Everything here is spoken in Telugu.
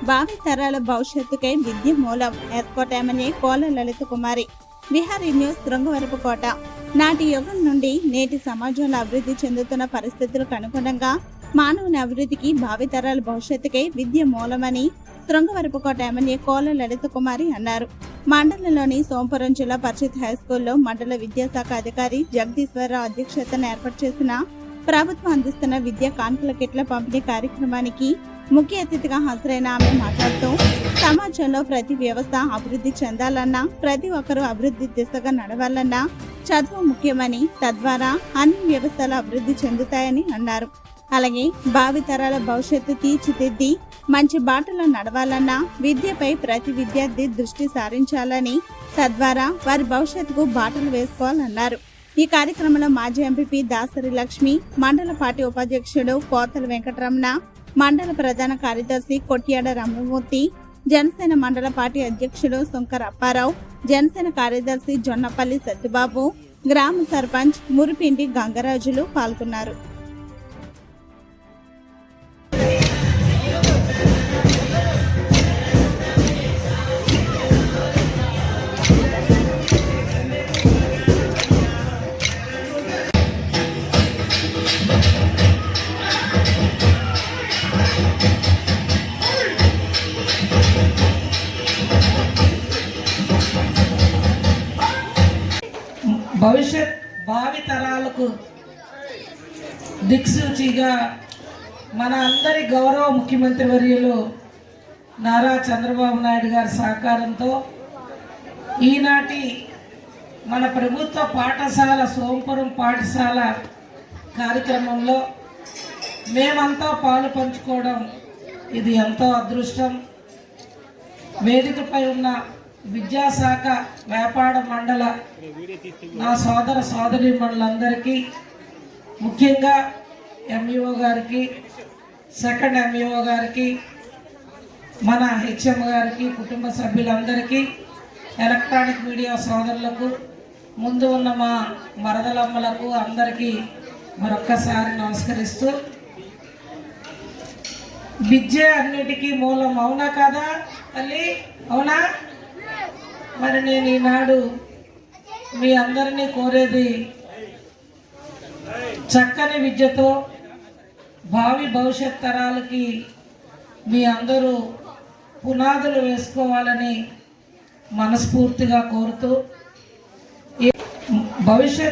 భావి తరాల భవిష్యత్తుకై విద్య మూలం. ఎస్కోట్ ఎమ్మెల్యే కోల లలిత కుమారి. విహారీ న్యూస్, శృంగవరపుకోట. నాటి యుగం నుండి నేటి సమాజంలో అభివృద్ధి చెందుతున్న పరిస్థితులకు అనుగుణంగా మానవుని అభివృద్ధికి, భావితరాల భవిష్యత్తుకై విద్య మూలమని శృంగవరపుకోట ఎమ్మెల్యే కోల లలిత కుమారి అన్నారు. మండలంలోని సోంపురం జిల్లా పరిషత్ హైస్కూల్లో మండల విద్యాశాఖ అధికారి జగదీశ్వరరావు అధ్యక్షతన ఏర్పాటు చేసిన ప్రభుత్వం అందిస్తున్న విద్యా కానుకల కిట్ల పంపిణీ కార్యక్రమానికి ముఖ్య అతిథిగా హాజరైన ఆమె మాట్లాడుతూ, సమాజంలో ప్రతి వ్యవస్థ అభివృద్ధి చెందాలన్నా, ప్రతి ఒక్కరూ అభివృద్ధి దిశగా నడవాలన్నా చదువు ముఖ్యమని, తద్వారా అన్ని వ్యవస్థలు అభివృద్ధి చెందుతాయని అన్నారు. అలాగే భావితరాల భవిష్యత్తు తీర్చిదిద్ది మంచి బాటలో నడవాలన్నా విద్యపై ప్రతి విద్యార్థి దృష్టి సారించాలని, తద్వారా వారి భవిష్యత్తుకు బాటలు వేసుకోవాలన్నారు. ఈ కార్యక్రమంలో మాజీ ఎంపీపీ దాసరి లక్ష్మి, మండల పార్టీ ఉపాధ్యక్షుడు కోతల వెంకటరమణ, మండల ప్రధాన కార్యదర్శి కొట్యాడ రమణమూర్తి, జనసేన మండల పార్టీ అధ్యక్షుడు సుంకర అప్పారావు, జనసేన కార్యదర్శి జొన్నపల్లి సత్యబాబు, గ్రామ సర్పంచ్ మురిపిండి గంగరాజులు పాల్గొన్నారు. భవిష్యత్ భావి తరాలకు దిక్సూచిగా మన అందరి గౌరవ ముఖ్యమంత్రి వర్యులు నారా చంద్రబాబు నాయుడు గారి సహకారంతో ఈనాటి మన ప్రభుత్వ పాఠశాల సోంపురం పాఠశాల కార్యక్రమంలో మేమంతా పాలు పంచుకోవడం ఇది ఎంతో అదృష్టం. వేదికపై ఉన్న విద్యాశాఖ వ్యాపార మండల నా సోదర సోదరీమణులందరికీ, ముఖ్యంగా ఎంఈఓ గారికి, సెకండ్ ఎంఈఓ గారికి, మన హెచ్ఎం గారికి, కుటుంబ సభ్యులందరికీ, ఎలక్ట్రానిక్ మీడియా సోదరులకు, ముందు ఉన్న మా మరదలమ్మలకు అందరికీ మరొక్కసారి నమస్కరిస్తూ, విద్య అన్నిటికీ మూలం. అవునా కదా తల్లి? అవునా? మరి నేను ఈనాడు మీ అందరినీ కోరేది, చక్కని విద్యతో భావి భవిష్యత్ తరాలకి మీ అందరూ పునాదులు వేసుకోవాలని మనస్ఫూర్తిగా కోరుతూ, భవిష్యత్